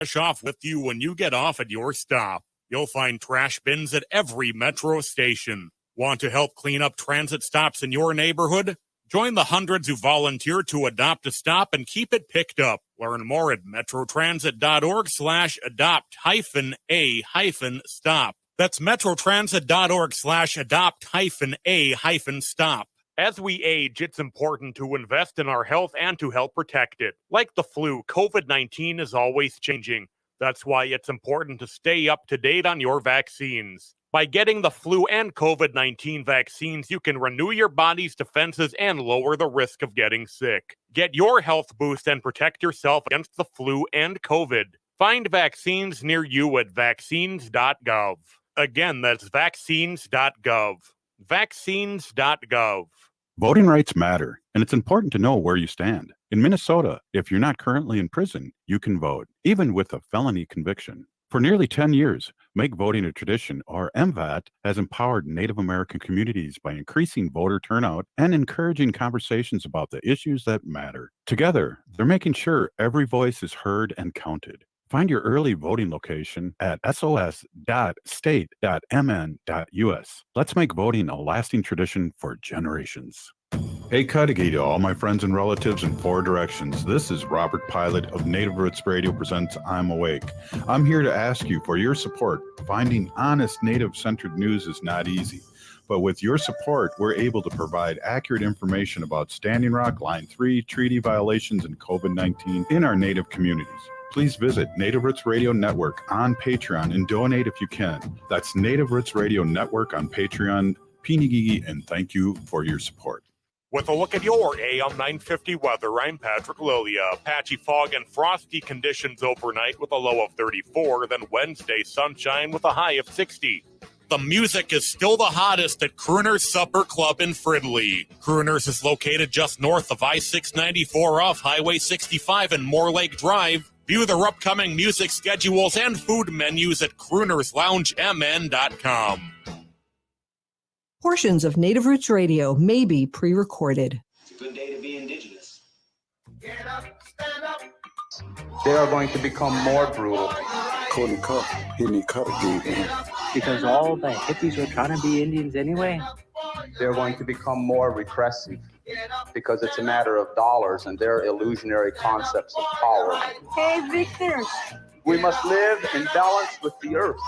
Trash off with you when you get off at your stop. You'll find trash bins at every metro station. Want to help clean up transit stops in your neighborhood? Join the hundreds who volunteer to adopt a stop and keep it picked up. Learn more at metrotransit.org/adopt-a-stop. That's metrotransit.org/adopt-a-stop. As we age, it's important to invest in our health and to help protect it. Like the flu, COVID-19 is always changing. That's why it's important to stay up to date on your vaccines. By getting the flu and COVID-19 vaccines, you can renew your body's defenses and lower the risk of getting sick. Get your health boost and protect yourself against the flu and COVID. Find vaccines near you at vaccines.gov. Again, that's vaccines.gov. Vaccines.gov. Voting rights matter, and it's important to know where you stand. In Minnesota, if you're not currently in prison, you can vote, even with a felony conviction. For nearly 10 years, Make Voting a Tradition, or MVAT, has empowered Native American communities by increasing voter turnout and encouraging conversations about the issues that matter. Together, they're making sure every voice is heard and counted. Find your early voting location at sos.state.mn.us. Let's make voting a lasting tradition for generations. Hey, Cudahy to all my friends and relatives in four directions. This is Robert Pilot of Native Roots Radio presents I'm Awake. I'm here to ask you for your support. Finding honest Native-centered news is not easy. But with your support, we're able to provide accurate information about Standing Rock, Line 3, treaty violations, and COVID-19 in our Native communities. Please visit Native Roots Radio Network on Patreon and donate if you can. That's Native Roots Radio Network on Patreon. Pinigigi, and thank you for your support. With a look at your AM 950 weather, I'm Patrick Lilia. Patchy fog and frosty conditions overnight with a low of 34, then Wednesday sunshine with a high of 60. The music is still the hottest at Crooner's Supper Club in Fridley. Crooner's is located just north of I-694 off Highway 65 and Moore Lake Drive. View their upcoming music schedules and food menus at croonersloungemn.com. Portions of Native Roots Radio may be pre-recorded. It's a good day to be indigenous. Get up, stand up. They are going to become more brutal. Because all the hippies were trying to be Indians anyway. They're going to become more repressive because it's a matter of dollars and their illusionary concepts of power. Hey, Victor. We must live in balance with the earth.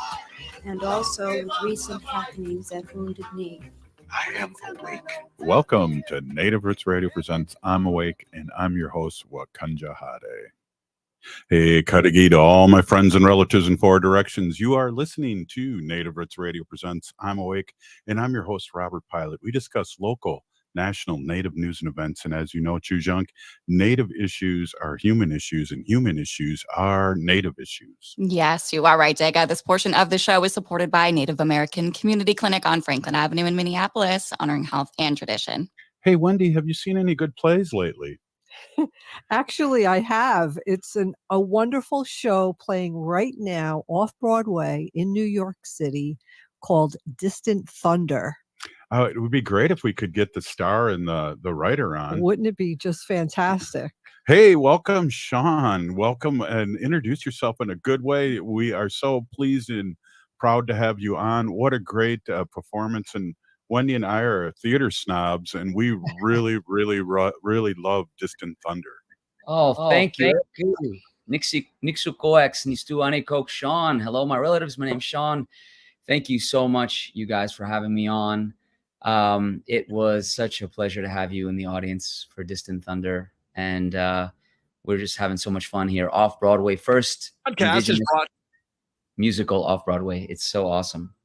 And also with recent happenings at Wounded Knee. I am awake. Welcome to Native Roots Radio presents I'm Awake, and I'm your host, Wakanja Hade. Hey, Cudahy to all my friends and relatives in four directions. You are listening to Native Roots Radio presents I'm Awake, and I'm your host, Robert Pilot. We discuss local, national Native news and events, and as you know, Chujunk, Native issues are human issues, and human issues are Native issues. Yes, you are right, Jega. This portion of the show is supported by Native American Community Clinic on Franklin Avenue in Minneapolis, honoring health and tradition. Hey, Wendy, have you seen any good plays lately? Actually, I have. It's a wonderful show playing right now off-Broadway in New York City called Distant Thunder. It would be great if we could get the star and the writer on. Wouldn't it be just fantastic? Hey, welcome, Shaun. Welcome, and introduce yourself in a good way. We are so pleased and proud to have you on. What a great performance. And Wendy and I are theater snobs, and we really, really love Distant Thunder. Oh, thank you. Nixu Coax, Nistuane Coke Shaun. Hello, my relatives. My name's Shaun. Thank you so much, you guys, for having me on. It was such a pleasure to have you in the audience for Distant Thunder. And we're just having so much fun here. Off-Broadway, first musical off-Broadway. It's so awesome.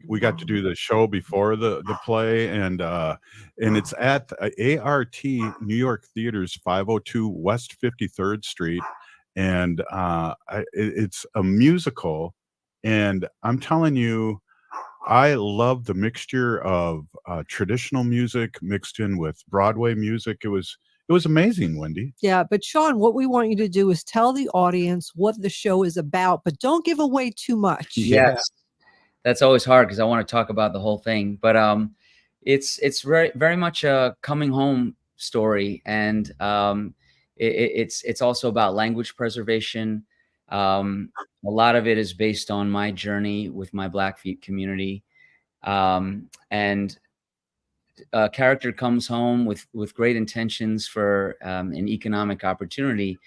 We got to do the show before the play, and it's at ART New York Theaters, 502 West 53rd Street. And it's a musical. And I'm telling you, I love the mixture of traditional music mixed in with Broadway music. It was amazing, Wendy. Yeah, but Shaun, what we want you to do is tell the audience what the show is about, but don't give away too much. Yes, that's always hard because I want to talk about the whole thing. But it's very, very much a coming home story, and it's also about language preservation. A lot of it is based on my journey with my Blackfeet community, and a character comes home with great intentions for an economic opportunity,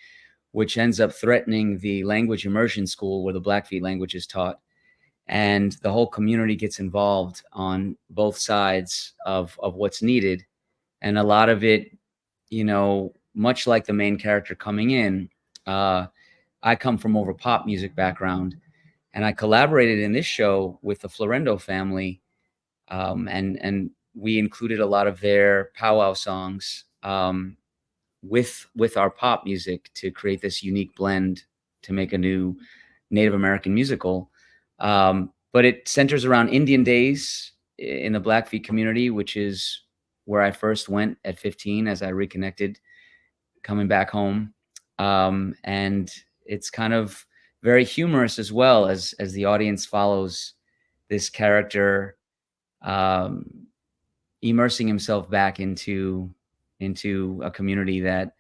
which ends up threatening the language immersion school where the Blackfeet language is taught. And the whole community gets involved on both sides of what's needed. And a lot of it, you know, much like the main character coming in, I come from more of a pop music background, and I collaborated in this show with the Florendo family, and we included a lot of their powwow songs with our pop music to create this unique blend to make a new Native American musical. But it centers around Indian Days in the Blackfeet community, which is where I first went at 15 as I reconnected coming back home. And it's kind of very humorous as well as the audience follows this character immersing himself back into a community that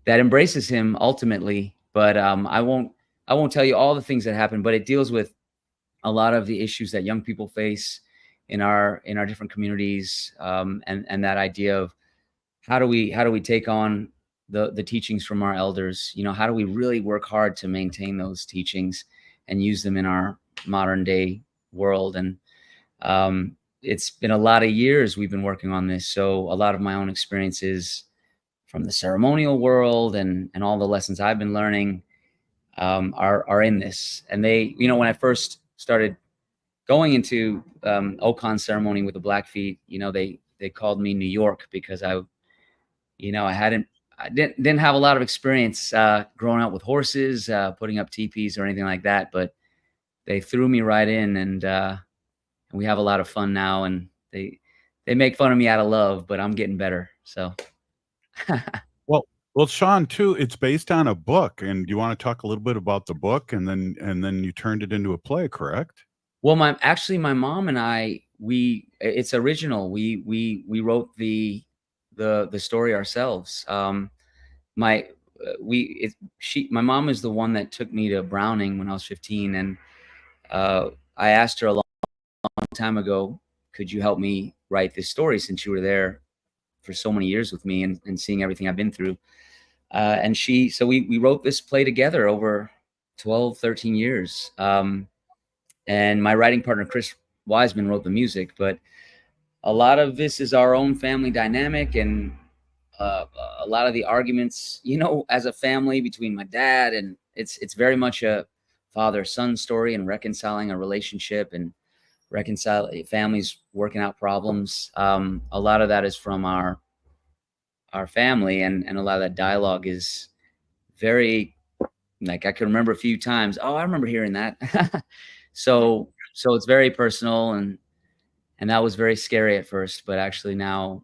embraces him ultimately. But I won't tell you all the things that happen, but it deals with a lot of the issues that young people face in our different communities, and that idea of how do we take on the teachings from our elders? You know, how do we really work hard to maintain those teachings and use them in our modern day world? And it's been a lot of years we've been working on this, so a lot of my own experiences from the ceremonial world and all the lessons I've been learning are in this. And they, you know, when I first started going into Okan ceremony with the Blackfeet, you know, they called me New York because I didn't have a lot of experience growing up with horses, putting up teepees or anything like that, but they threw me right in, and we have a lot of fun now, and they make fun of me out of love, but I'm getting better. So Well, Shaun, too, it's based on a book, and you want to talk a little bit about the book, and then you turned it into a play, correct? Well, my mom and I, it's original. We wrote the story ourselves. My mom is the one that took me to Browning when I was 15, and I asked her a long time ago, could you help me write this story since you were there for so many years with me and seeing everything I've been through. And so we wrote this play together over 12, 13 years. And my writing partner, Chris Wiseman, wrote the music, but a lot of this is our own family dynamic, and a lot of the arguments, you know, as a family between my dad, and it's very much a father-son story and reconciling a relationship and reconciling families working out problems. A lot of that is from our family, and a lot of that dialogue is very, like, I can remember a few times, oh, I remember hearing that. so it's very personal, and that was very scary at first, but actually now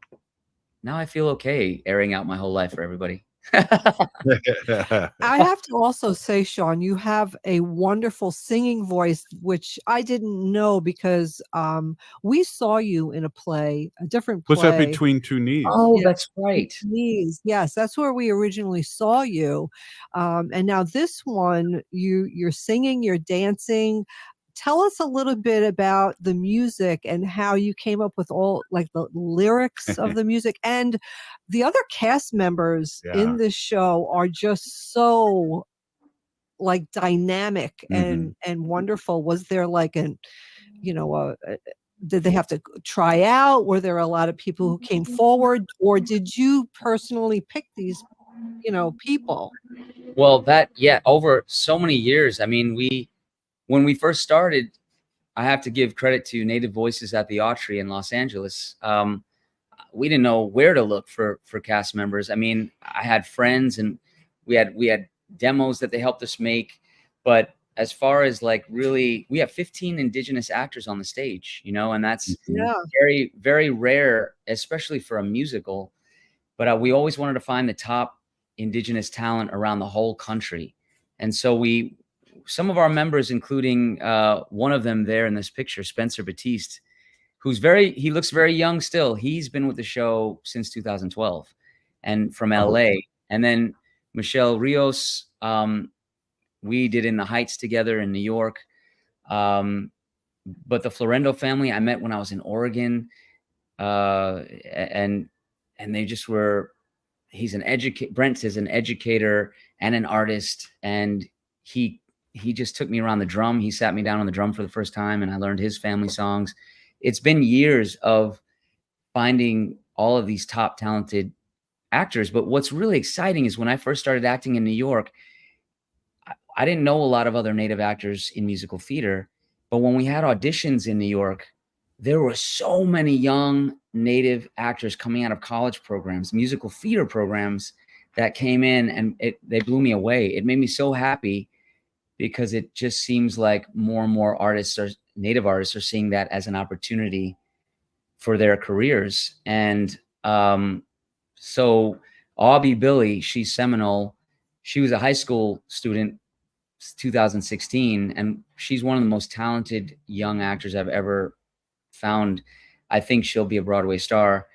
I feel okay airing out my whole life for everybody. I have to also say, Shaun, you have a wonderful singing voice, which I didn't know because we saw you in a play, a different play. Was that Between Two Knees? Oh, Yes, that's right. Knees. Yes, that's where we originally saw you. And now this one, you're singing, you're dancing. Tell us a little bit about the music and how you came up with all, like, the lyrics of the music. And the other cast members in this show are just so, like, dynamic and wonderful. Was there like did they have to try out? Were there a lot of people who came forward, or did you personally pick these, people? Well, over so many years. I mean, when we first started, I have to give credit to Native Voices at the Autry in Los Angeles. We didn't know where to look for cast members. I mean, I had friends, and we had demos that they helped us make. But as far as, like, really, we have 15 Indigenous actors on the stage, and that's very, very rare, especially for a musical. But we always wanted to find the top Indigenous talent around the whole country. And so some of our members, including one of them there in this picture, Spencer Batiste, he looks very young still. He's been with the show since 2012. and from LA. And then Michelle Rios, we did In the Heights together in New York. But the Florendo family I met when I was in Oregon, and they just were. He's an Brent is an educator and an artist, and he just took me around the drum. He sat me down on the drum for the first time, and I learned his family songs. It's been years of finding all of these top talented actors. But what's really exciting is when I first started acting in New York, I didn't know a lot of other Native actors in musical theater. But when we had auditions in New York, there were so many young Native actors coming out of college programs, musical theater programs, that came in, and they blew me away. It made me so happy because it just seems like more and more Native artists are seeing that as an opportunity for their careers. And so Aubie Billy, she's Seminole. She was a high school student, 2016, and she's one of the most talented young actors I've ever found. I think she'll be a Broadway star.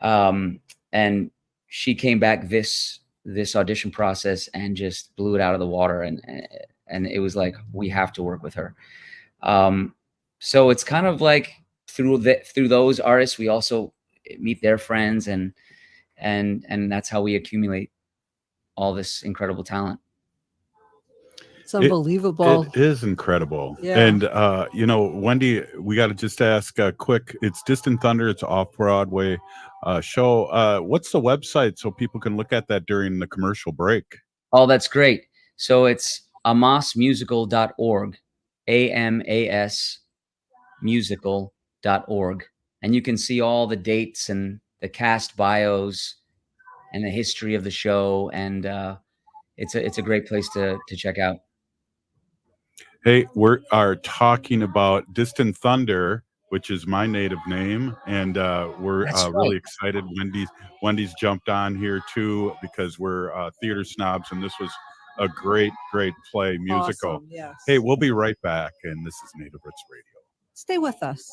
And she came back this audition process and just blew it out of the water. And it was like, we have to work with her. So it's kind of like through those artists, we also meet their friends, and that's how we accumulate all this incredible talent. It's unbelievable. It is incredible. Yeah. And, Wendy, we got to just ask quick. It's Distant Thunder. It's Off-Broadway show. What's the website so people can look at that during the commercial break? Oh, that's great. So it's amasmusical.org, AMAS musical.org. And you can see all the dates and the cast bios and the history of the show. And it's a great place to check out. Hey, we are talking about Distant Thunder, which is my native name, and we're really excited. Wendy's jumped on here too because we're theater snobs, and this was a great play, musical. Awesome, yes. Hey, we'll be right back, and this is Native Roots Radio. Stay with us.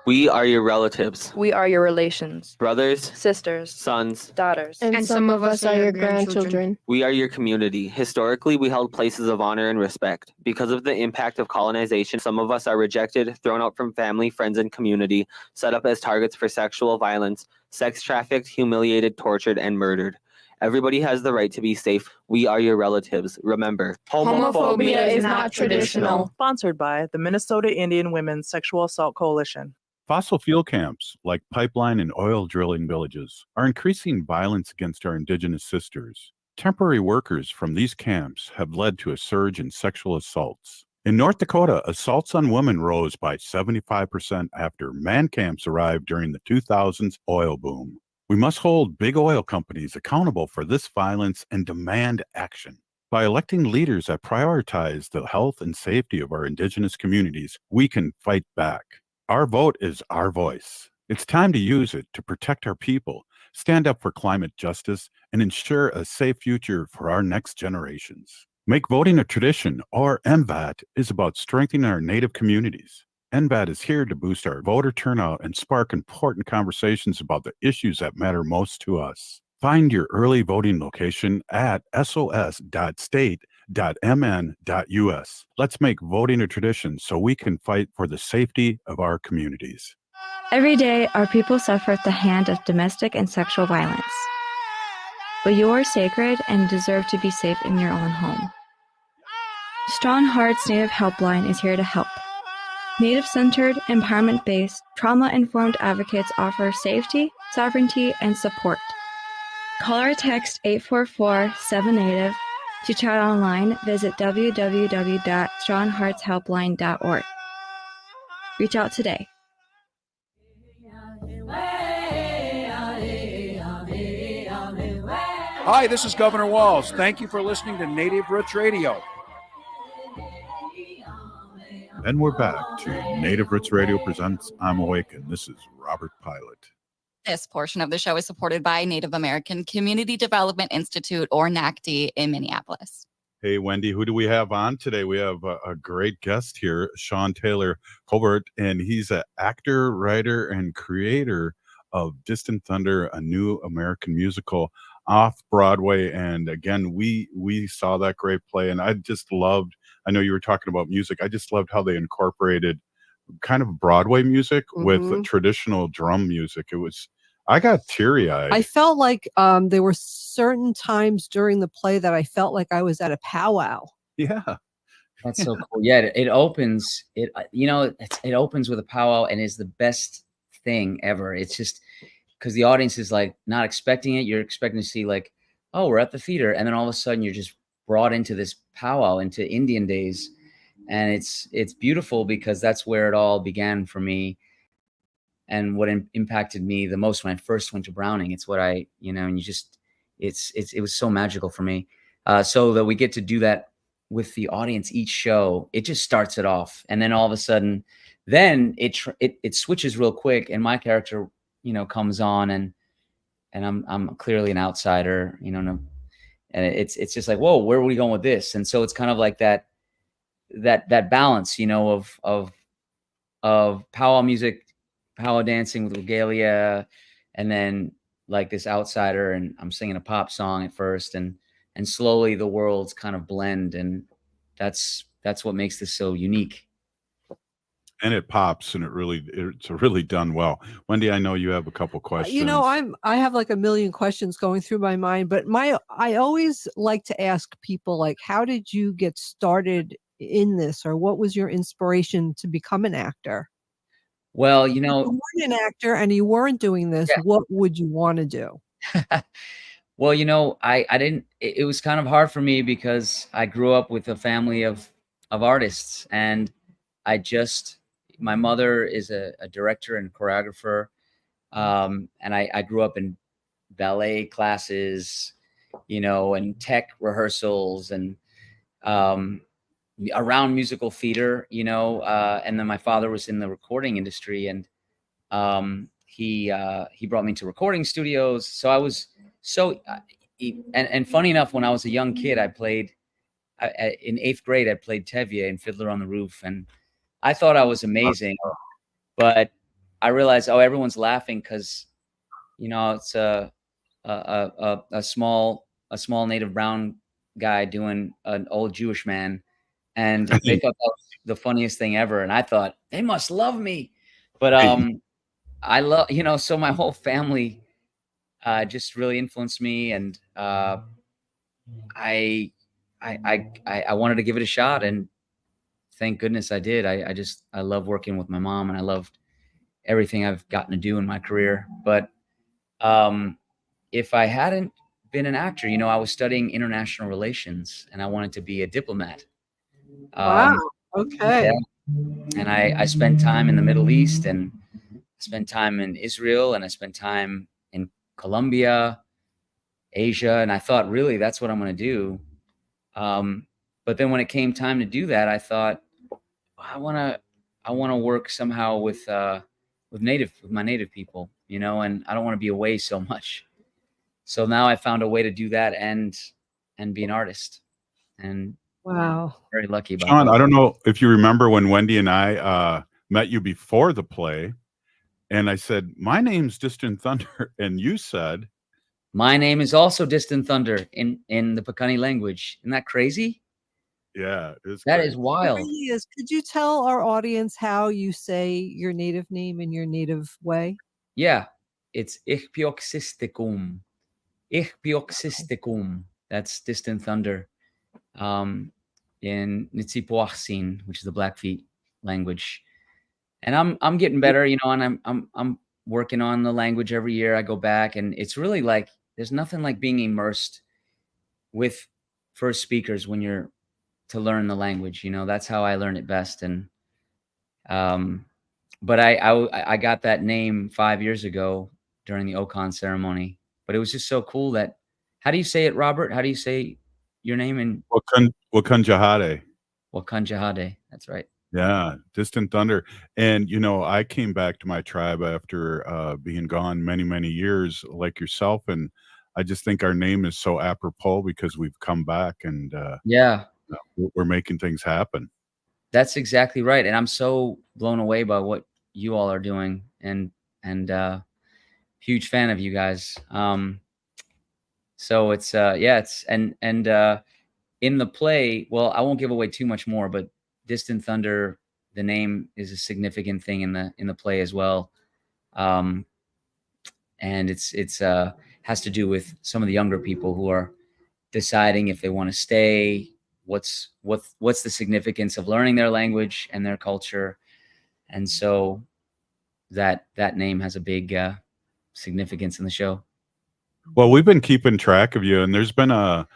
We are your relatives. We are your relations. Brothers, sisters, sons, daughters. And some of us are your grandchildren. We are your community. Historically, we held places of honor and respect. Because of the impact of colonization, some of us are rejected, thrown out from family, friends, and community, set up as targets for sexual violence, sex trafficked, humiliated, tortured, and murdered. Everybody has the right to be safe. We are your relatives. Remember, homophobia is not traditional. Sponsored by the Minnesota Indian Women's Sexual Assault Coalition. Fossil fuel camps, like pipeline and oil drilling villages, are increasing violence against our Indigenous sisters. Temporary workers from these camps have led to a surge in sexual assaults. In North Dakota, assaults on women rose by 75% after man camps arrived during the 2000s oil boom. We must hold big oil companies accountable for this violence and demand action. By electing leaders that prioritize the health and safety of our Indigenous communities, we can fight back. Our vote is our voice. It's time to use it to protect our people, stand up for climate justice, and ensure a safe future for our next generations. Make voting a tradition, or MVAT, is about strengthening our Native communities. NVAT is here to boost our voter turnout and spark important conversations about the issues that matter most to us. Find your early voting location at sos.state.mn.us. Let's make voting a tradition so we can fight for the safety of our communities. Every day, our people suffer at the hand of domestic and sexual violence. But you are sacred and deserve to be safe in your own home. Strong Hearts Native Helpline is here to help. Native-centered, empowerment-based, trauma-informed advocates offer safety, sovereignty, and support. Call or text 844-7NATIVE. To chat online, visit www.strongheartshelpline.org. Reach out today. Hi, this is Governor Walz. Thank you for listening to Native Roots Radio. And we're back to Native Roots Radio presents I'm Awake, and this is Robert Pilot. This portion of the show is supported by Native American Community Development Institute, or NACD, in Minneapolis. Hey, Wendy, who do we have on today? We have a great guest here, Shaun Taylor-Corbett, and he's an actor, writer, and creator of Distant Thunder, a new American musical Off-Broadway. And again, we saw that great play, and I just loved, I know you were talking about music, I just loved how they incorporated kind of Broadway music with traditional drum music. I got teary-eyed. I felt like there were certain times during the play that I felt like I was at a powwow. Yeah. That's so cool. Yeah, it opens it opens with a powwow and is the best thing ever. It's just because the audience is like not expecting it. You're expecting to see like, oh, we're at the theater, and then all of a sudden you're just brought into this powwow, into Indian days, and it's beautiful because that's where it all began for me, and what impacted me the most when I first went to Browning. It's what I and it was so magical for me. So that we get to do that with the audience each show, it just starts it off, and then all of a sudden, then it switches real quick, and my character, comes on, and I'm clearly an outsider, and it's just like, whoa, where are we going with this? And so it's kind of like that balance, of powwow music, powwow dancing with regalia, and then like this outsider, and I'm singing a pop song at first, and slowly the worlds kind of blend, and that's what makes this so unique. And it pops, and it's really done well. Wendy, I know you have a couple questions. I have like a million questions going through my mind, but I always like to ask people, like, how did you get started in this, or what was your inspiration to become an actor? Well, if you weren't an actor and you weren't doing this, what would you want to do? Well, I didn't, it was kind of hard for me because I grew up with a family of artists, and my mother is a director and choreographer. And I grew up in ballet classes, and tech rehearsals, and around musical theater, and then my father was in the recording industry, and he brought me to recording studios. So I was and funny enough, when I was a young kid, I played in 8th grade. I played Tevye in Fiddler on the Roof, and I thought I was amazing. But I realized, everyone's laughing because, it's a small native brown guy doing an old Jewish man, and they thought that was the funniest thing ever. And I thought they must love me, but I love, so my whole family just really influenced me, and I wanted to give it a shot, and thank goodness I did. I love working with my mom, and I loved everything I've gotten to do in my career. But if I hadn't been an actor, I was studying international relations, and I wanted to be a diplomat. Wow. Okay. Yeah. And I spent time in the Middle East, and I spent time in Israel, and I spent time in Colombia, Asia, and I thought, really, that's what I'm going to do. But then when it came time to do that, I thought, I want to work somehow with my native people, and I don't want to be away so much. So now I found a way to do that and be an artist. And wow, very lucky about Shaun, that. I don't know if you remember when Wendy and I met you before the play, and I said, my name's Distant Thunder, and you said, my name is also Distant Thunder in the Pakani language. Isn't that crazy? Yeah, that is wild. It really is. Could you tell our audience how you say your native name in your native way? Yeah, it's Ich Pioxistikum. Ich Pioxistikum. That's Distant Thunder. In Nitsipoachsin, which is the Blackfeet language. And I'm getting better, and I'm working on the language every year. I go back, and it's really like there's nothing like being immersed with first speakers when you're to learn the language. That's how I learn it best. And but I got that name 5 years ago during the Okan ceremony. But it was just so cool that. How do you say it, Robert? How do you say your name in Wakunjahade? Wakunjahade. That's right. Yeah, Distant Thunder. And I came back to my tribe after being gone many, many years, like yourself, and I just think our name is so apropos because we've come back, and we're making things happen. That's exactly right, and I'm so blown away by what you all are doing, and huge fan of you guys. So it's it's and in the play, well, I won't give away too much more, but Distant Thunder, the name is a significant thing in the play as well. And it's has to do with some of the younger people who are deciding if they want to stay, what's the significance of learning their language and their culture. And so that name has a big significance in the show. Well, we've been keeping track of you, and there's been a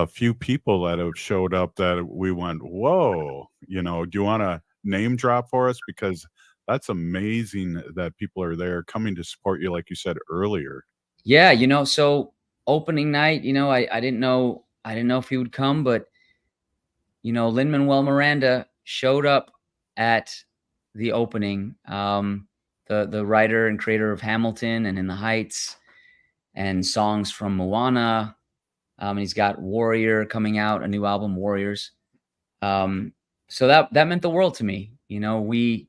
few people that have showed up that we went, whoa, do you want to name drop for us? Because that's amazing that people are there coming to support you, like you said earlier. Yeah, so opening night, I didn't know if he would come, but Lin-Manuel Miranda showed up at the opening. The writer and creator of Hamilton and In the Heights and songs from Moana. He's got Warrior coming out, a new album, Warriors. So that meant the world to me. We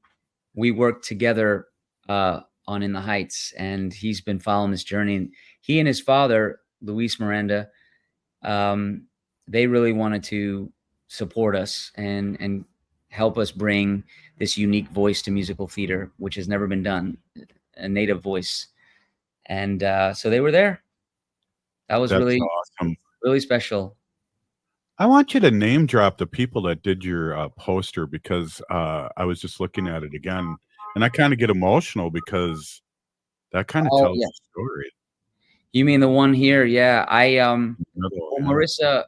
worked together on In the Heights, and he's been following this journey. He and his father, Luis Miranda, they really wanted to support us and help us bring this unique voice to musical theater, which has never been done, a native voice. And so they were there. That's really awesome. Really special. I want you to name drop the people that did your poster, because I was just looking at it again, and I kind of get emotional because that kind of tells the story. You mean the one here? Yeah, Marissa,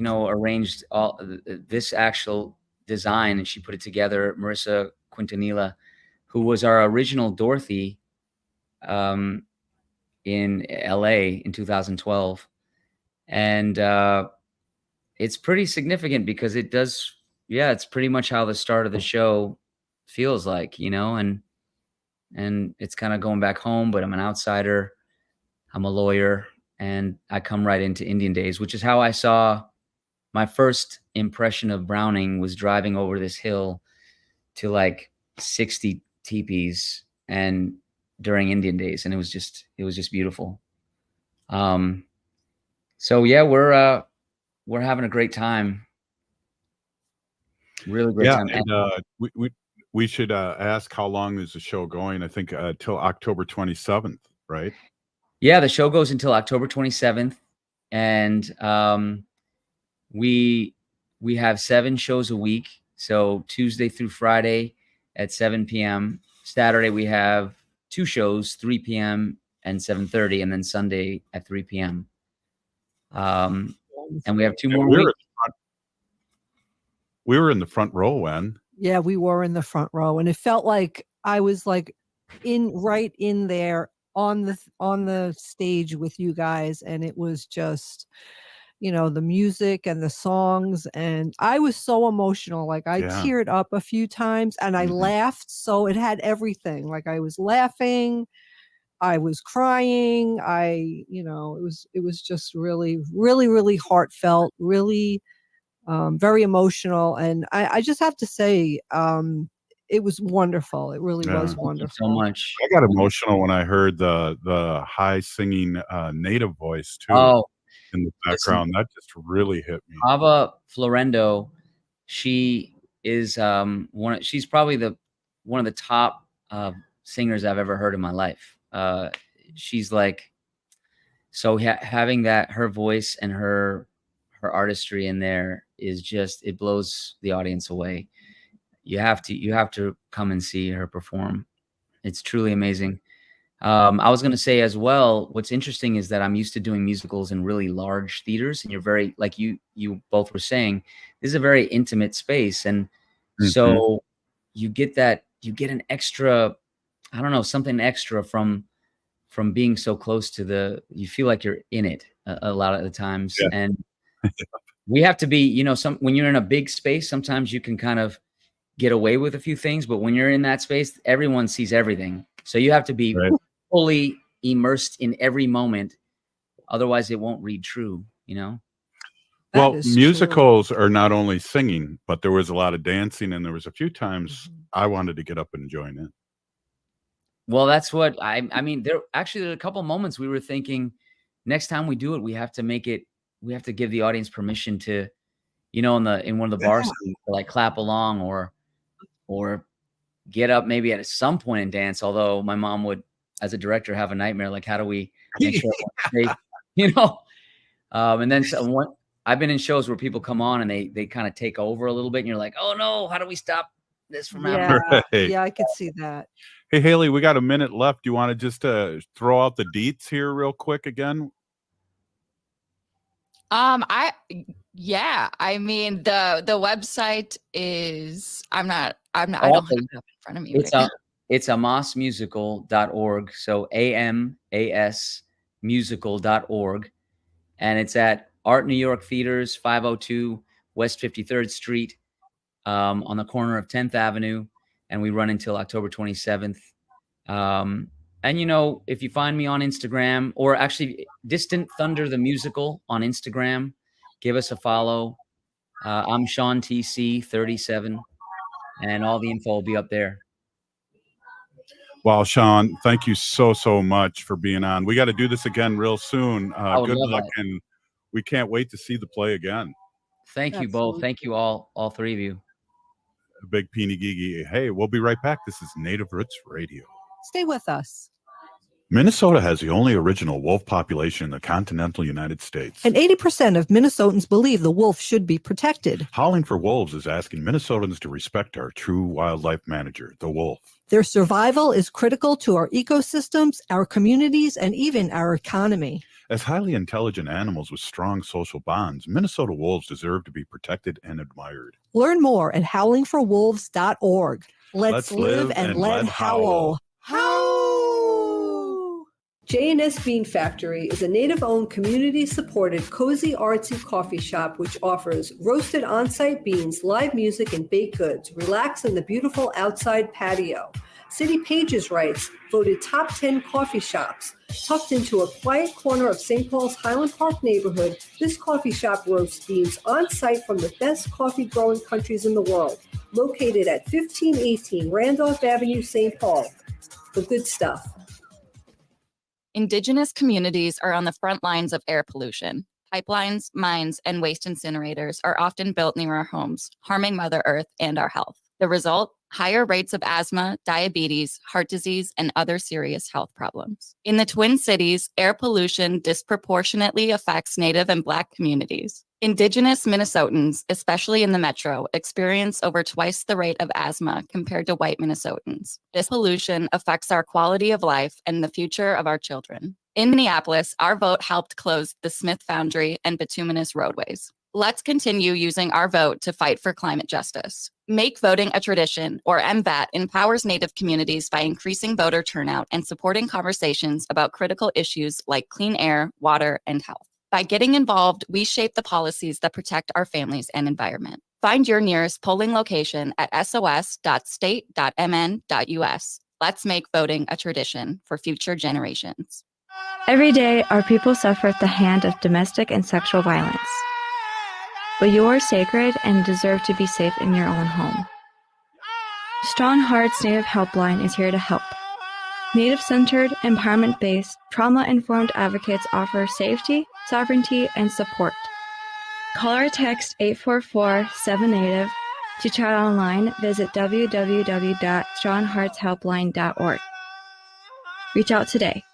arranged all this actual design, and she put it together. Marissa Quintanilla, who was our original Dorothy in LA in 2012. And it's pretty significant because it does, it's pretty much how the start of the show feels like, and it's kind of going back home, but I'm an outsider. I'm a lawyer, and I come right into Indian Days, which is how I saw my first impression of Browning, was driving over this hill to like 60 teepees and during Indian Days. And it was just beautiful. So yeah, we're having a great time. Really great time. And we should ask, how long is the show going? I think till October 27th, right? Yeah, the show goes until October 27th, and we have 7 shows a week. So Tuesday through Friday at 7 p.m. Saturday we have 2 shows, 3 p.m. and 7:30, and then Sunday at 3 p.m. And we have 2 more weeks. We were in the front row when. Yeah, we were in the front row, and it felt like I was like right in there on the stage with you guys, and it was just, the music and the songs, and I was so emotional. Like I teared up a few times, and I laughed, so it had everything. Like I was laughing, I was crying, it was just really, really, really heartfelt, really very emotional. And I just have to say, it was wonderful. It really was wonderful. Thank you so much. I got emotional when I heard the high singing native voice too. In the background. That just really hit me. Ava Florendo, she is she's probably one of the top singers I've ever heard in my life. She's like, so having her voice and her artistry in there is just, it blows the audience away. You have to come and see her perform. It's truly amazing. I was going to say as well, what's interesting is that I'm used to doing musicals in really large theaters, and you're very, like you both were saying, this is a very intimate space. And so you get an extra, I don't know, something extra from being so close to you feel like you're in it a lot of the times. Yeah. And we have to be, when you're in a big space, sometimes you can kind of get away with a few things, but when you're in that space, everyone sees everything. So you have to be fully immersed in every moment. Otherwise it won't read true, Well, musicals are not only singing, but there was a lot of dancing, and there was a few times I wanted to get up and join in. Well, that's what I mean, there are a couple moments we were thinking next time we do it, we have to give the audience permission to, in one of the bars, like clap along or get up maybe at some point and dance. Although my mom would, as a director, have a nightmare. Like, how do we make sure and then I've been in shows where people come on and they kind of take over a little bit and you're like, oh no, how do we stop this from happening? Right. Yeah, I could see that. Hey, Haley, we got a minute left. Do you want to just throw out the deets here real quick again? I mean, the website is, I don't have it up in front of me. It's amasmusical.org. So AMAS musical.org. And it's at Art New York Theaters, 502 West 53rd Street, on the corner of 10th Avenue. And we run until October 27th. And, if you find me on Instagram, or actually Distant Thunder the Musical on Instagram, give us a follow. I'm Shaun TC37, and all the info will be up there. Wow, Shaun, thank you so much for being on. We got to do this again real soon. Good luck, and we can't wait to see the play again. Thank you both. Thank you all three of you. A big peeny gigi. Hey, we'll be right back. This is Native Roots Radio. Stay with us. Minnesota has the only original wolf population in the continental United States. And 80% of Minnesotans believe the wolf should be protected. Howling for Wolves is asking Minnesotans to respect our true wildlife manager, the wolf. Their survival is critical to our ecosystems, our communities, and even our economy. As highly intelligent animals with strong social bonds, Minnesota wolves deserve to be protected and admired. Learn more at howlingforwolves.org. Let's live and let howl. J&S Bean Factory is a Native-owned, community-supported, cozy, artsy coffee shop which offers roasted on-site beans, live music, and baked goods. Relax in the beautiful outside patio. City Pages writes, voted top 10 coffee shops. Tucked into a quiet corner of St. Paul's Highland Park neighborhood, this coffee shop roasts beans on-site from the best coffee-growing countries in the world. Located at 1518 Randolph Avenue, St. Paul. The good stuff. Indigenous communities are on the front lines of air pollution. Pipelines, mines, and waste incinerators are often built near our homes, harming Mother Earth and our health. The result? Higher rates of asthma, diabetes, heart disease, and other serious health problems. In the Twin Cities, air pollution disproportionately affects Native and Black communities. Indigenous Minnesotans, especially in the metro, experience over twice the rate of asthma compared to white Minnesotans. This pollution affects our quality of life and the future of our children. In Minneapolis, our vote helped close the Smith Foundry and bituminous roadways. Let's continue using our vote to fight for climate justice. Make voting a tradition, or MVAT, empowers Native communities by increasing voter turnout and supporting conversations about critical issues like clean air, water, and health. By getting involved, we shape the policies that protect our families and environment. Find your nearest polling location at sos.state.mn.us. Let's make voting a tradition for future generations. Every day, our people suffer at the hand of domestic and sexual violence. But you are sacred and deserve to be safe in your own home. Strong Hearts Native Helpline is here to help. Native-centered, empowerment-based, trauma-informed advocates offer safety, sovereignty, and support. Call or text 844-7NATIVE. To chat online, visit www.strongheartshelpline.org. Reach out today.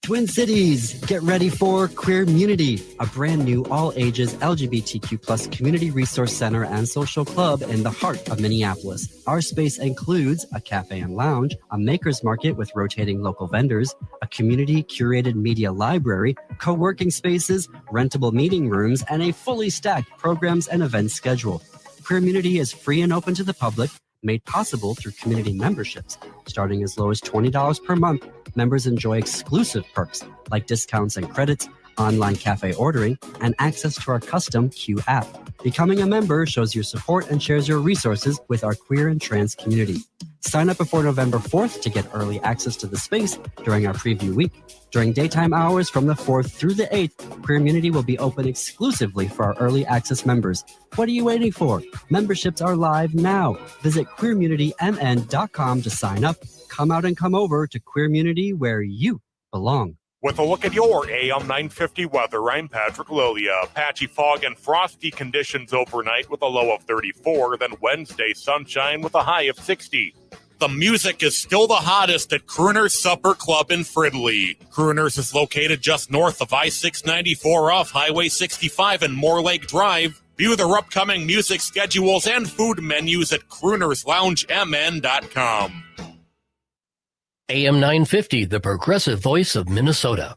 Twin Cities, get ready for Queermunity, a brand new all-ages LGBTQ+ community resource center and social club in the heart of Minneapolis. Our space includes a cafe and lounge, a maker's market with rotating local vendors, a community-curated media library, co-working spaces, rentable meeting rooms, and a fully stacked programs and events schedule. Queermunity is free and open to the public, made possible through community memberships. Starting as low as $20 per month, members enjoy exclusive perks like discounts and credits, online cafe ordering, and access to our custom Q app. Becoming a member shows your support and shares your resources with our queer and trans community. Sign up before November 4th to get early access to the space during our preview week. During daytime hours from the 4th through the 8th, Queermunity will be open exclusively for our early access members. What are you waiting for? Memberships are live now. Visit queermunitymn.com to sign up. come out and come over to Queermunity where you belong. With a look at your AM 950 weather, I'm Patrick Lilia. Patchy fog and frosty conditions overnight with a low of 34, then Wednesday sunshine with a high of 60. The music is still the hottest at Crooner's Supper Club in Fridley. Crooner's is located just north of I-694 off Highway 65 and Moore Lake Drive. View their upcoming music schedules and food menus at croonersloungemn.com. AM 950, the progressive voice of Minnesota.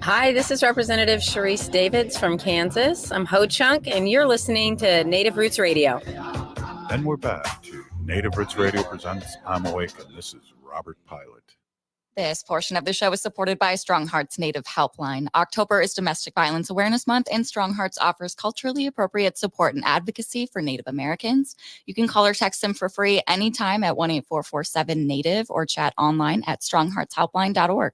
Hi, this is Representative Sharice Davids from Kansas. I'm Ho Chunk, and you're listening to Native Roots Radio. And we're back to Native Roots Radio presents I'm Awake, and this is Robert Pilot. This portion of the show is supported by Strong Hearts Native Helpline. October is Domestic Violence Awareness Month, and Strong Hearts offers culturally appropriate support and advocacy for Native Americans. You can call or text them for free anytime at 1-844-7-NATIVE or chat online at strongheartshelpline.org.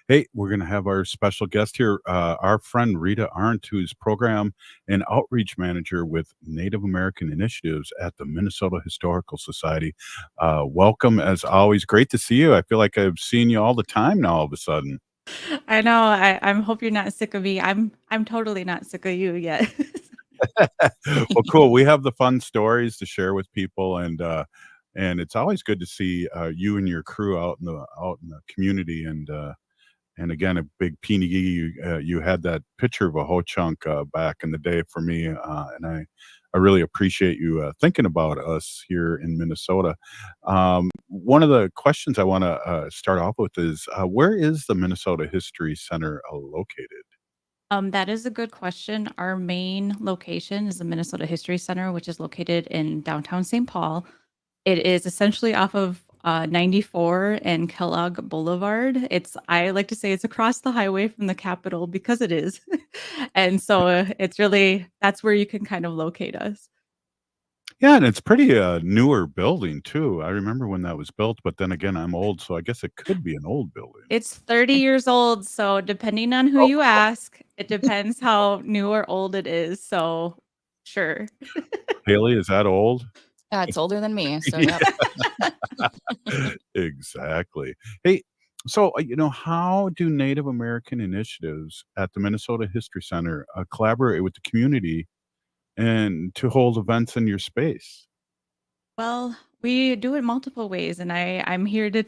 Hey, we're going to have our special guest here, our friend Rita Arndt, who's program and outreach manager with Native American Initiatives at the Minnesota Historical Society. Welcome, as always. Great to see you. I feel like I've seen you all the time now all of a sudden. I know. I hope you're not sick of me. I'm totally not sick of you yet. Well, cool. We have the fun stories to share with people, and it's always good to see you and your crew out in the community. And again, a big Peeny, you had that picture of a Ho Chunk back in the day for me, and I really appreciate you thinking about us here in Minnesota. One of the questions I want to start off with is, where is the Minnesota History Center located? That is a good question. Our main location is the Minnesota History Center, which is located in downtown St. Paul. It is essentially off of 94 and Kellogg Boulevard. I like to say it's across the highway from the Capitol because it is. And so that's where you can kind of locate us. Yeah, and it's pretty newer building too. I remember when that was built, but then again, I'm old, so I guess it could be an old building. It's 30 years old, so depending on who you ask, it depends how new or old it is. So sure. Haley, is that old? It's older than me, so yep. Exactly. Hey, so how do Native American initiatives at the Minnesota History Center collaborate with the community and to hold events in your space? Well, we do it multiple ways, and I'm here to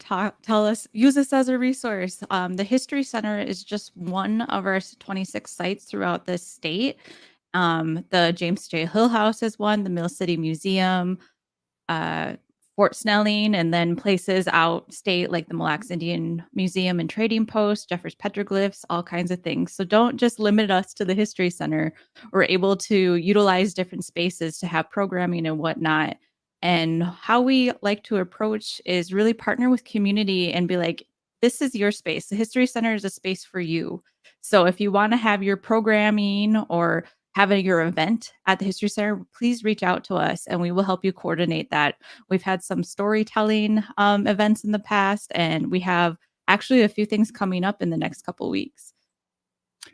use this as a resource. The History Center is just one of our 26 sites throughout the state. The James J. Hill House is one, the Mill City Museum, Fort Snelling, and then places out state like the Mille Lacs Indian Museum and Trading Post, Jeffers Petroglyphs, all kinds of things. So don't just limit us to the History Center. We're able to utilize different spaces to have programming and whatnot. And how we like to approach is really partner with community and be like, this is your space. The History Center is a space for you. So if you want to have your programming or having your event at the History Center, please reach out to us and we will help you coordinate that. We've had some storytelling events in the past, and we have actually a few things coming up in the next couple weeks.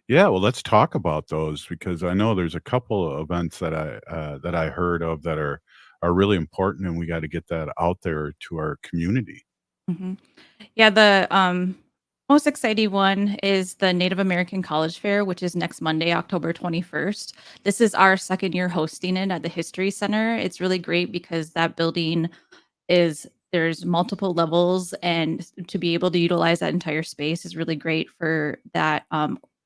Yeah, well, let's talk about those, because I know there's a couple of events that I heard of that are really important, and we got to get that out there to our community. Mm-hmm. Yeah, the most exciting one is the Native American College Fair, which is next Monday, October 21st. This is our second year hosting it at the History Center. It's really great because that building there's multiple levels, and to be able to utilize that entire space is really great for that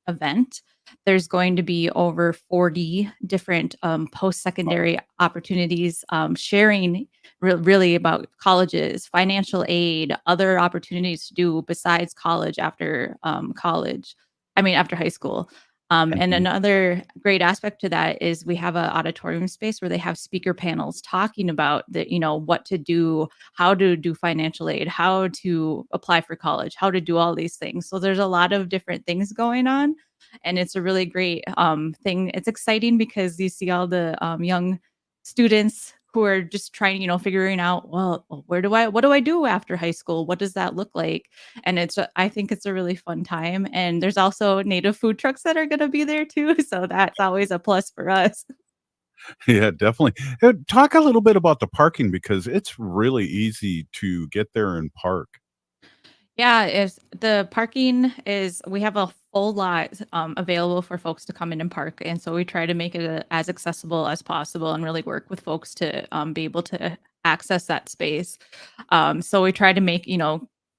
event. There's going to be over 40 different post-secondary opportunities, sharing really about colleges, financial aid, other opportunities to do besides college after high school. And another great aspect to that is we have an auditorium space where they have speaker panels talking about what to do, how to do financial aid, how to apply for college, how to do all these things. So there's a lot of different things going on, and it's a really great thing. It's exciting because you see all the young students who are just trying, figuring out, well, what do I do after high school? What does that look like? And I think it's a really fun time. And there's also Native food trucks that are going to be there too. So that's always a plus for us. Yeah, definitely. Talk a little bit about the parking because it's really easy to get there and park. Yeah, is the parking is we have a full lot available for folks to come in and park, and so we try to make it as accessible as possible and really work with folks to be able to access that space. So we try to make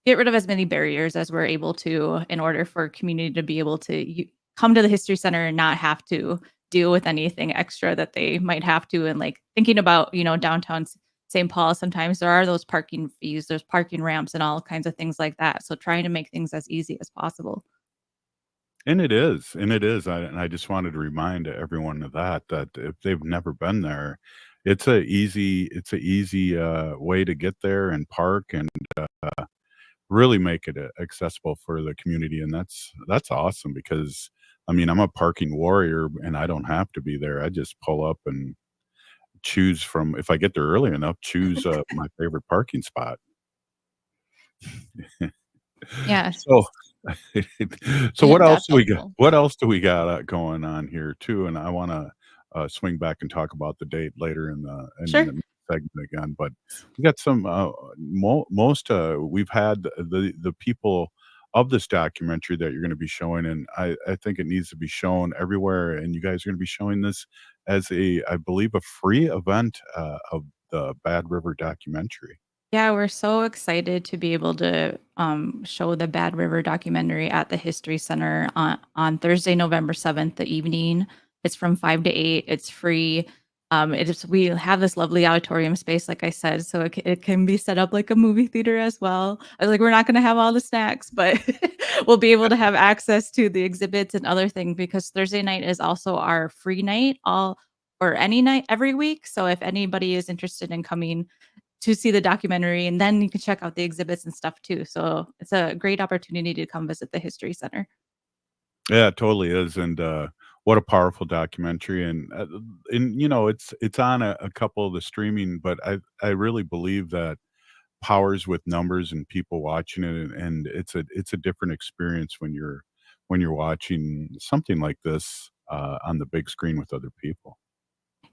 get rid of as many barriers as we're able to in order for community to be able to come to the history center and not have to deal with anything extra that they might have to. And like thinking about downtown St. Paul, sometimes there are those parking fees, there's parking ramps and all kinds of things like that. So trying to make things as easy as possible. And it is. I just wanted to remind everyone of that if they've never been there, it's a easy way to get there and park and really make it accessible for the community. And that's awesome because I mean, I'm a parking warrior and I don't have to be there. I just pull up and choose from if I get there early enough, choose my favorite parking spot. Yeah. So, so Yeah, what else that's do we got? helpful. What else do we got going on here too? And I want to swing back and talk about the date later in Sure. the next segment again. But we got some most we've had the people of this documentary that you're going to be showing, and I think it needs to be shown everywhere. And you guys are going to be showing this as I believe, a free event of the Bad River documentary. Yeah, we're so excited to be able to show the Bad River documentary at the History Center on Thursday, November 7th, the evening. It's from 5 to 8. It's free. We have this lovely auditorium space, like I said, so it can be set up like a movie theater as well. I was like, we're not going to have all the snacks, but we'll be able to have access to the exhibits and other things because Thursday night is also our free night, all or any night every week. So if anybody is interested in coming to see the documentary, and then you can check out the exhibits and stuff too. So it's a great opportunity to come visit the History Center. Yeah, it totally is, and what a powerful documentary, and it's on a couple of the streaming, but I really believe that powers with numbers and people watching it, and it's a different experience when you're watching something like this on the big screen with other people.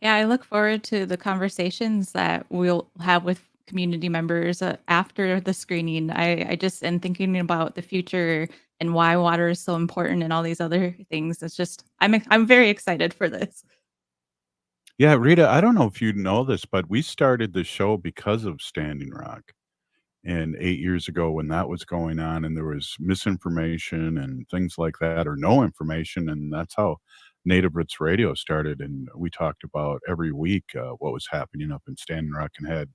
Yeah, I look forward to the conversations that we'll have with community members after the screening. I just am thinking about the future and why water is so important and all these other things. It's just I'm very excited for this. Yeah, Rita, I don't know if you know this, but we started the show because of Standing Rock. And 8 years ago when that was going on and there was misinformation and things like that or no information, and that's how Native Roots Radio started, and we talked about every week, what was happening up in Standing Rock and had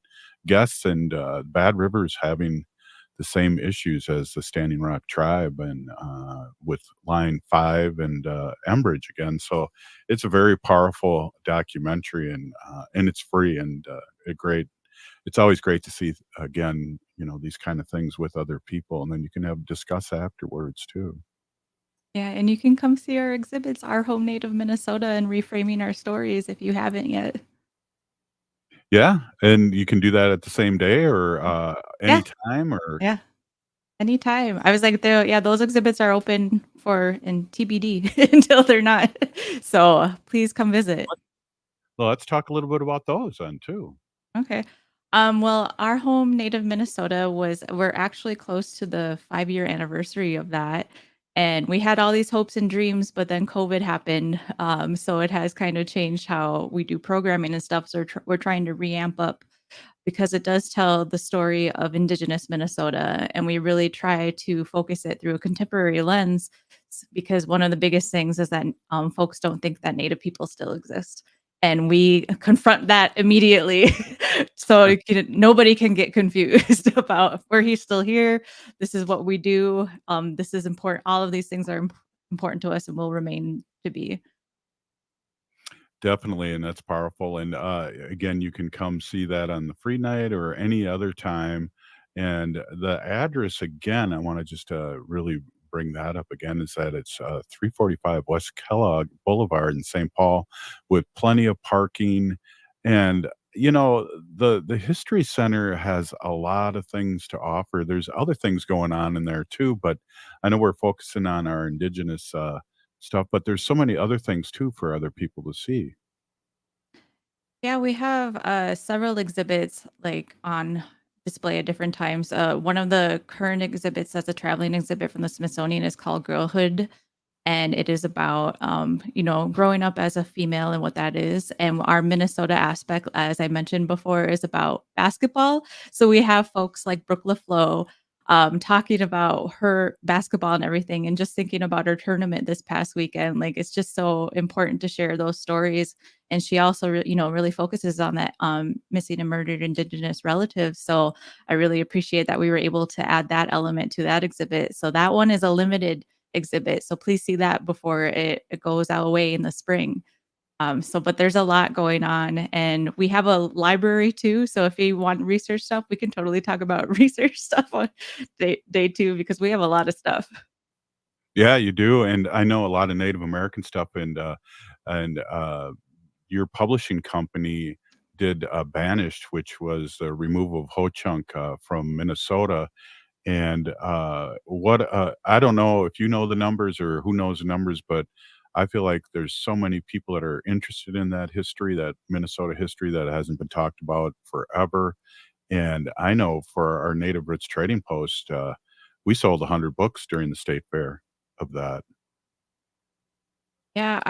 guests, and, Bad River is having the same issues as the Standing Rock tribe and, with Line 5 and, Enbridge again, so it's a very powerful documentary and it's free and, a great it's always great to see again, these kind of things with other people, and then you can have discuss afterwards too. Yeah, and you can come see our exhibits, Our Home Native Minnesota and Reframing Our Stories if you haven't yet. Yeah, and you can do that at the same day or, Yeah, anytime or yeah. Anytime. I was like, yeah, those exhibits are open for in TBD until they're not. So please come visit. well, let's talk a little bit about those then too. Okay. Well, our home native Minnesota we're actually close to the 5-year anniversary of that. And we had all these hopes and dreams, but then COVID happened. So it has kind of changed how we do programming and stuff. So we're trying to reamp up because it does tell the story of Indigenous Minnesota. And we really try to focus it through a contemporary lens because one of the biggest things is that folks don't think that Native people still exist. And we confront that immediately. So nobody can get confused about where he's still here. This is what we do. This is important. All of these things are important to us and will remain to be. Definitely, and that's powerful, and, again, you can come see that on the free night or any other time, and the address, again, I wanna just, really bring that up again, is that it's, 345 West Kellogg Boulevard in St. Paul with plenty of parking, and, the History Center has a lot of things to offer. There's other things going on in there too, but I know we're focusing on our indigenous, stuff, but there's so many other things too for other people to see. Yeah, we have several exhibits like on display at different times. One of the current exhibits that's a traveling exhibit from the Smithsonian is called Girlhood, and it is about growing up as a female and what that is. And our Minnesota aspect, as I mentioned before, is about basketball. So we have folks like Brooke LaFleur talking about her basketball and everything, and just thinking about her tournament this past weekend. Like, it's just so important to share those stories. And she also really focuses on that missing and murdered Indigenous relatives. So I really appreciate that we were able to add that element to that exhibit. So that one is a limited exhibit, so please see that before it goes away in the spring. But there's a lot going on, and we have a library too. So if you want research stuff, we can totally talk about research stuff on day two, because we have a lot of stuff. Yeah, you do, and I know a lot of Native American stuff, and your publishing company did Banished, which was the removal of Ho-Chunk from Minnesota. And I don't know if you know the numbers or who knows the numbers, but I feel like there's so many people that are interested in that history, that Minnesota history that hasn't been talked about forever. And I know for our Native Roots Trading Post, we sold 100 books during the state fair of that. Yeah,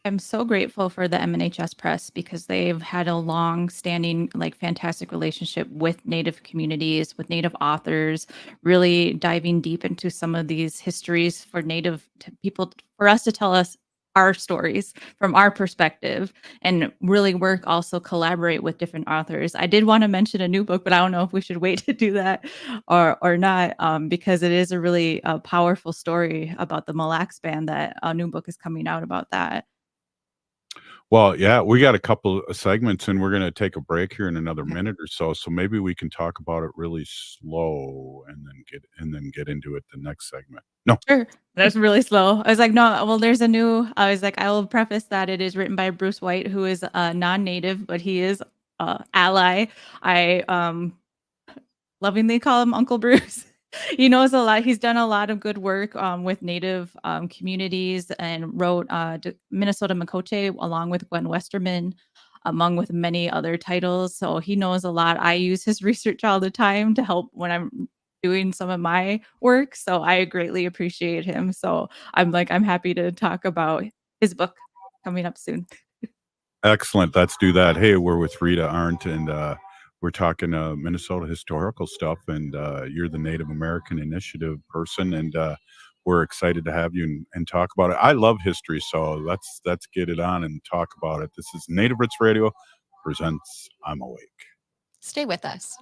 I'm so grateful for the MNHS Press, because they've had a long-standing, like, fantastic relationship with Native communities, with Native authors, really diving deep into some of these histories for Native people, for us to tell us our stories from our perspective, and really also collaborate with different authors. I did want to mention a new book, but I don't know if we should wait to do that or not, because it is a really powerful story about the Mille Lacs Band. That a new book is coming out about that. Well, yeah, we got a couple of segments, and we're going to take a break here in another minute or so. So maybe we can talk about it really slow, and then get into it the next segment. No, Sure. That's really slow. I was like, no, well, I was like, I will preface that it is written by Bruce White, who is non-native, but he is ally. I lovingly call him Uncle Bruce. He knows a lot. He's done a lot of good work with Native communities, and wrote Minnesota Makoche along with Gwen Westerman, among with many other titles. So he knows a lot. I use his research all the time to help when I'm doing some of my work. So I greatly appreciate him. So I'm happy to talk about his book coming up soon. excellent. Let's do that. Hey, we're with Rita Arndt, and we're talking Minnesota historical stuff, and you're the Native American Initiative person, and we're excited to have you and talk about it. I love history, so let's get it on and talk about it. This is Native Roots Radio presents I'm Awake. Stay with us.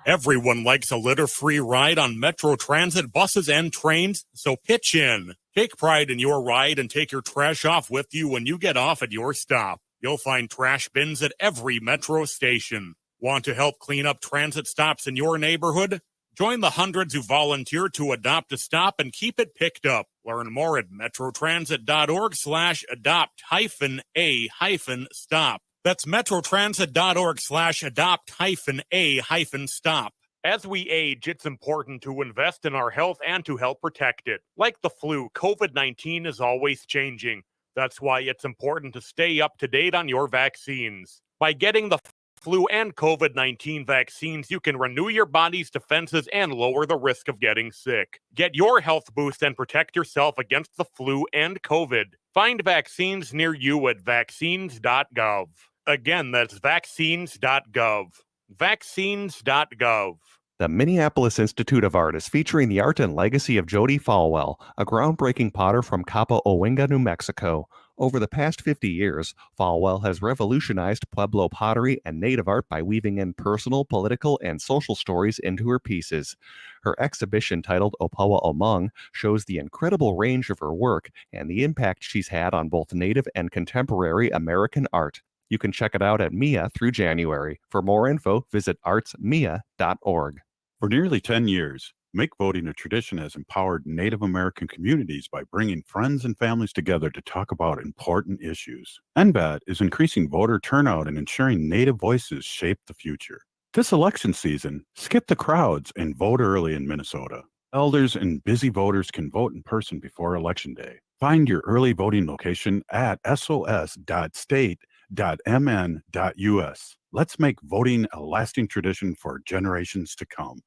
Everyone likes a litter-free ride on Metro Transit buses and trains, so pitch in. Take pride in your ride and take your trash off with you when you get off at your stop. You'll find trash bins at every Metro station. Want to help clean up transit stops in your neighborhood? Join the hundreds who volunteer to adopt a stop and keep it picked up. Learn more at metrotransit.org/adopt-a-stop. That's metrotransit.org/adopt-a-stop. As we age, it's important to invest in our health and to help protect it. Like the flu, COVID-19 is always changing. That's why it's important to stay up to date on your vaccines. By getting the flu and COVID-19 vaccines, you can renew your body's defenses and lower the risk of getting sick. Get your health boost and protect yourself against the flu and COVID. Find vaccines near you at vaccines.gov. Again, that's vaccines.gov. Vaccines.gov. The Minneapolis Institute of Art is featuring the art and legacy of Jody Falwell, a groundbreaking potter from Cabo Owinga, New Mexico. Over the past 50 years, Falwell has revolutionized Pueblo pottery and native art by weaving in personal, political, and social stories into her pieces. Her exhibition, titled Opoa Omung, shows the incredible range of her work and the impact she's had on both native and contemporary American art. You can check it out at MIA through January. For more info, visit artsmia.org. For nearly 10 years, Make Voting a Tradition has empowered Native American communities by bringing friends and families together to talk about important issues. NBAT is increasing voter turnout and ensuring Native voices shape the future. This election season, skip the crowds and vote early in Minnesota. Elders and busy voters can vote in person before Election Day. Find your early voting location at sos.state.mn.us. Let's make voting a lasting tradition for generations to come.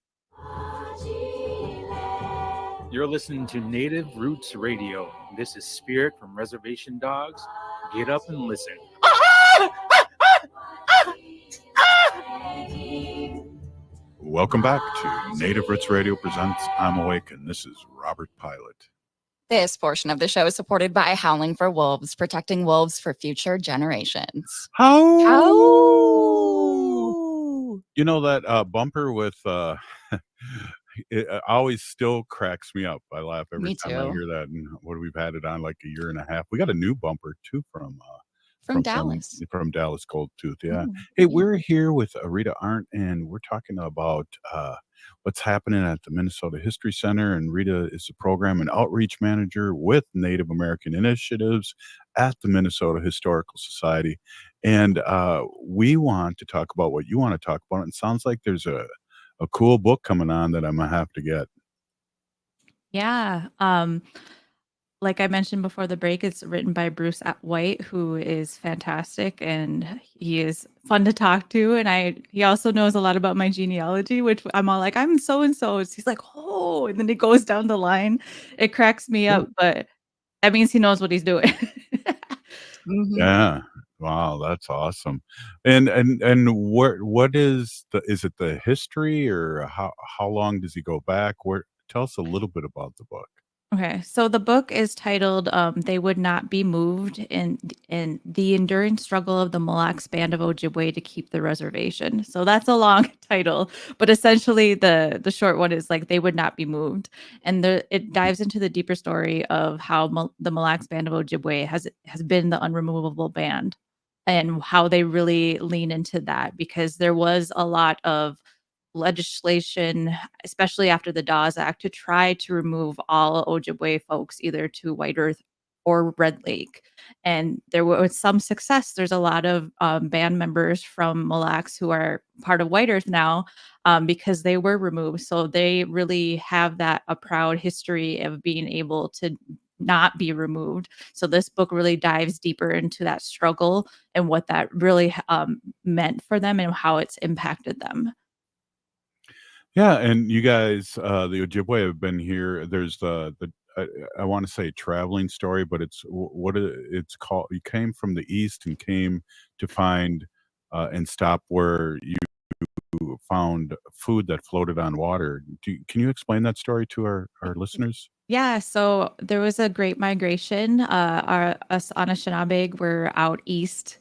You're listening to Native Roots Radio. This is Spirit from Reservation Dogs. Get up and listen. Welcome back to Native Roots Radio presents I'm Awake, and this is Robert Pilot. This portion of the show is supported by Howling for Wolves, protecting wolves for future generations. How? You know that bumper with it always still cracks me up. I laugh every Me time I too. hear that. And what we've had it on like a year and a half. We got a new bumper too from Dallas. From Dallas Gold Tooth. Yeah. Hey, we're here with Rita Arndt, and we're talking about what's happening at the Minnesota History Center. And Rita is the program and outreach manager with Native American Initiatives at the Minnesota Historical Society. And we want to talk about what you want to talk about. And it sounds like there's a cool book coming on that I'm gonna have to get. Yeah. Like I mentioned before the break, it's written by Bruce White, who is fantastic, and he is fun to talk to. And he also knows a lot about my genealogy, which I'm all like, I'm so and so. He's like, oh, and then it goes down the line. It cracks me up, but that means he knows what he's doing. Yeah. Wow, that's awesome. And what is it the history, or how long does he go back? Tell us a little bit about the book. Okay, so the book is titled "They Would Not Be Moved" in the enduring struggle of the Mille Lacs Band of Ojibwe to keep the reservation. So that's a long title, but essentially the short one is like "They Would Not Be Moved," and it dives into the deeper story of how the Mille Lacs Band of Ojibwe has been the unremovable band, and how they really lean into that, because there was a lot of legislation, especially after the Dawes Act, to try to remove all Ojibwe folks either to White Earth or Red Lake. And there was some success. There's a lot of band members from Mille Lacs who are part of White Earth now, because they were removed. So they really have a proud history of being able to not be removed. So this book really dives deeper into that struggle and what that really meant for them and how it's impacted them. Yeah, and you guys, the Ojibwe have been here. There's I want to say traveling story, but it's it's called. You came from the east and came to find and stop where you found food that floated on water. Can you explain that story to our listeners? Yeah, so there was a great migration. Us Anishinaabe were out east,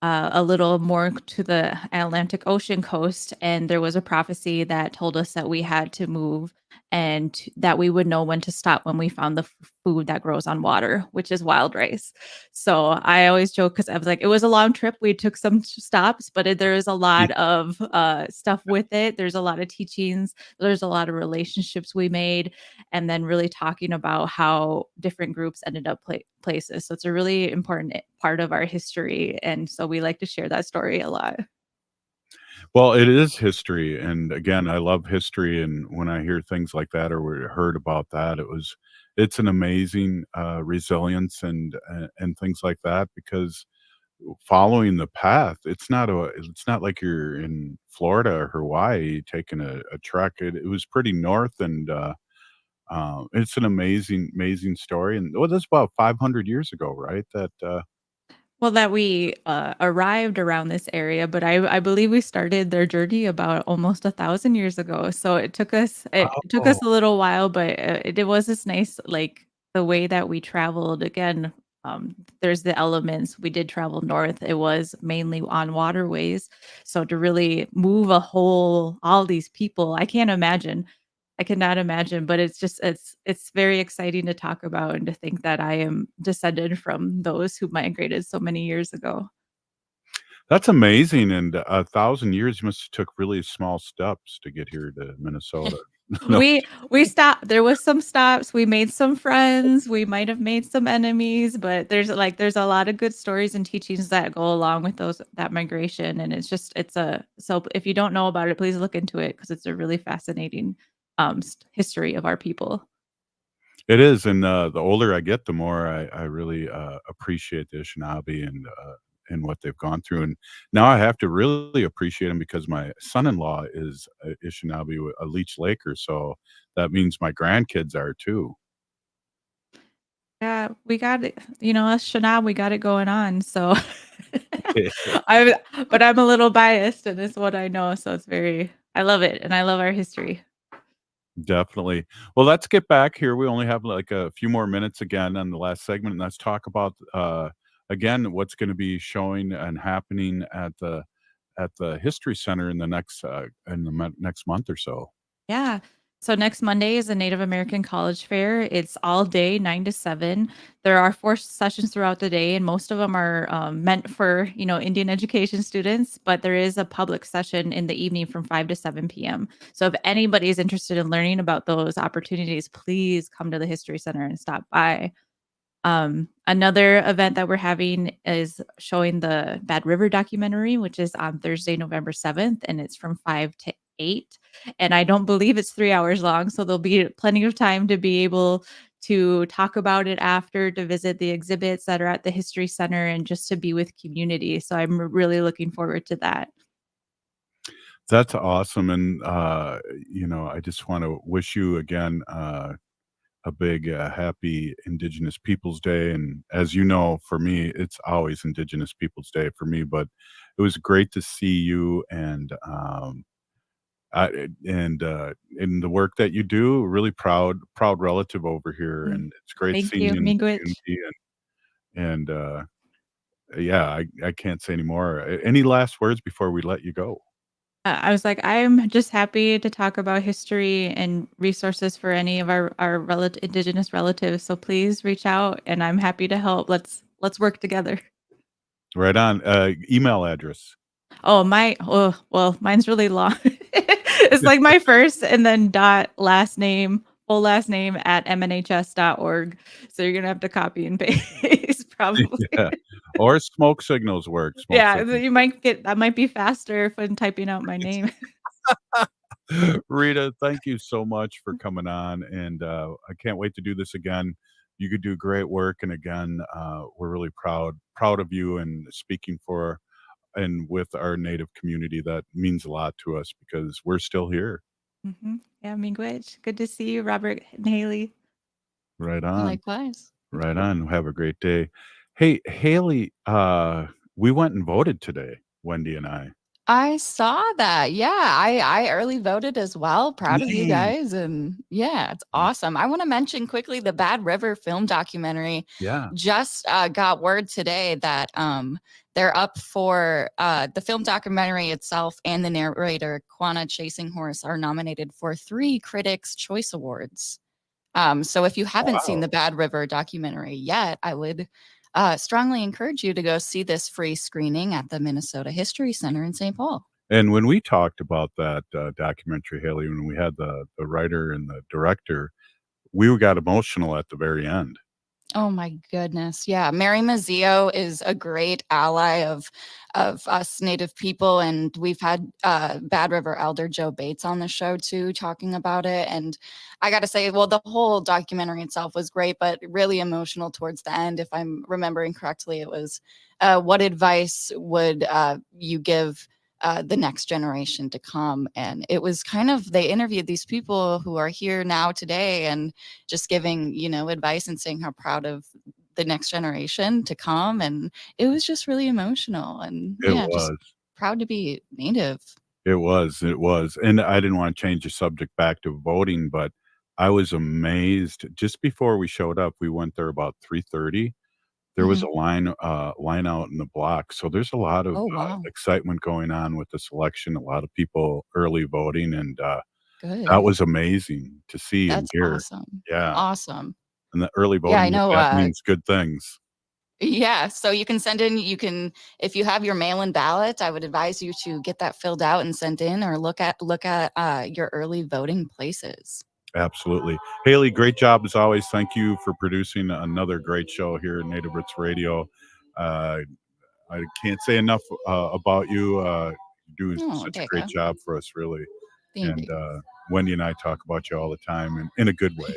a little more to the Atlantic Ocean coast, and there was a prophecy that told us that we had to move and that we would know when to stop when we found the food that grows on water, which is wild rice. So I always joke, because I was like, it was a long trip. We took some stops, but there is a lot of stuff with it. There's a lot of teachings. There's a lot of relationships we made, and then really talking about how different groups ended up places. So it's a really important part of our history. And so we like to share that story a lot. Well, it is history, and again, I love history, and when I hear things like that, or we heard about that, it's an amazing resilience and things like that, because following the path, it's not like you're in Florida or Hawaii taking a trek. It was pretty north, and it's an amazing story. And that's about 500 years ago, right? Well, that we arrived around this area, but I believe we started their journey about almost 1,000 years ago. So it took us a little while, but it was this nice, like the way that we traveled. Again, there's the elements. We did travel north. It was mainly on waterways. So to really move all these people, I can't imagine. I cannot imagine, but it's very exciting to talk about, and to think that I am descended from those who migrated so many years ago. That's amazing. And 1,000 years, you must have took really small steps to get here to Minnesota. No. We stopped. There was some stops. We made some friends. We might have made some enemies, but there's a lot of good stories and teachings that go along with that migration. And so if you don't know about it, please look into it, because it's a really fascinating history of our people. It is, and the older I get, the more I really appreciate the Anishinaabe and what they've gone through. And now I have to really appreciate them because my son-in-law is a Anishinaabe, a Leech Laker, so that means my grandkids are too. Yeah, we got it. Us Shanab, we got it going on. So I but I'm a little biased and it's what I know. So I love it and I love our history. Definitely. Well, let's get back here. We only have like a few more minutes again on the last segment, and let's talk about again what's going to be showing and happening at the History Center in the next month or so. Yeah. So next Monday is a Native American College Fair. It's all day, 9 to 7. There are 4 sessions throughout the day, and most of them are meant for, Indian education students, but there is a public session in the evening from 5 to 7 p.m. So if anybody is interested in learning about those opportunities, please come to the History Center and stop by. Another event that we're having is showing the Bad River documentary, which is on Thursday, November 7th, and it's from 5 to 8. And I don't believe it's 3 hours long, so there'll be plenty of time to be able to talk about it after, to visit the exhibits that are at the History Center, and just to be with community. So I'm really looking forward to that. That's awesome, and I just want to wish you again a big happy Indigenous Peoples Day. And as you know, for me, it's always Indigenous Peoples Day for me. But it was great to see you and in the work that you do. Really proud relative over here, and it's great Thank seeing you, you in the Miigwech. community. And yeah, I can't say anymore. Any last words before we let you go? I was like, I'm just happy to talk about history and resources for any of our Indigenous relatives. So please reach out, and I'm happy to help. Let's work together. Right on. Email address. Well, mine's really long. It's like my first and then dot last name, full last name at mnhs.org. So you're gonna have to copy and paste probably. Yeah. Or smoke signals work. Yeah, you might that might be faster if I'm typing out my name. Rita, thank you so much for coming on, and I can't wait to do this again. You could do great work, and again, we're really proud of you and speaking for and with our Native community. That means a lot to us because we're still here. Yeah, Miigwech. Good to see you, Robert and Haley. Right on. Likewise. Right on. Have a great day. Hey, Haley, we went and voted today, Wendy and I. I saw that. Yeah, I early voted as well. Proud of you Yay. guys. And yeah, it's awesome. I want to mention quickly the Bad River film documentary. Yeah. Just got word today that they're up for the film documentary itself, and the narrator, Quanah Chasing Horse, are nominated for 3 Critics' Choice Awards. So if you haven't seen the Bad River documentary yet, I would strongly encourage you to go see this free screening at the Minnesota History Center in St. Paul. And when we talked about that documentary, Haley, when we had the writer and the director, we got emotional at the very end. Oh my goodness. Yeah. Mary Mazzeo is a great ally of us Native people. And we've had Bad River Elder Joe Bates on the show too, talking about it. And I got to say, well, the whole documentary itself was great, but really emotional towards the end. If I'm remembering correctly, it was what advice would you give the next generation to come? And it was they interviewed these people who are here now today, and just giving, advice and saying how proud of the next generation to come. And it was just really emotional, and just proud to be Native. It was. And I didn't want to change the subject back to voting, but I was amazed. Just before we showed up, we went there about 3:30. There was a line out in the block. So there's a lot of excitement going on with this election. A lot of people early voting, and that was amazing to see and hear. Awesome. Yeah. Awesome. And the early voting, I know, that means good things. Yeah. So you can send in, if you have your mail-in ballot, I would advise you to get that filled out and sent in, or look at your early voting places. Absolutely. Haley, great job as always. Thank you for producing another great show here at Native Roots Radio. I can't say enough about you. You do such a great job for us, really. Thank you. Wendy and I talk about you all the time, and in a good way.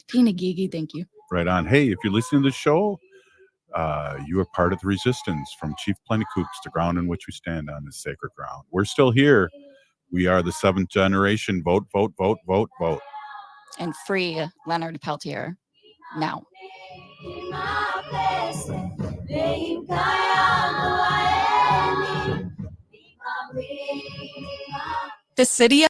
Tina Gigi, thank you. Right on. Hey, if you're listening to the show, you are part of the resistance. From Chief Plentycoops, the ground in which we stand on is sacred ground. We're still here. We are the seventh generation. Vote, vote, vote, vote, vote. And free Leonard Peltier now. The city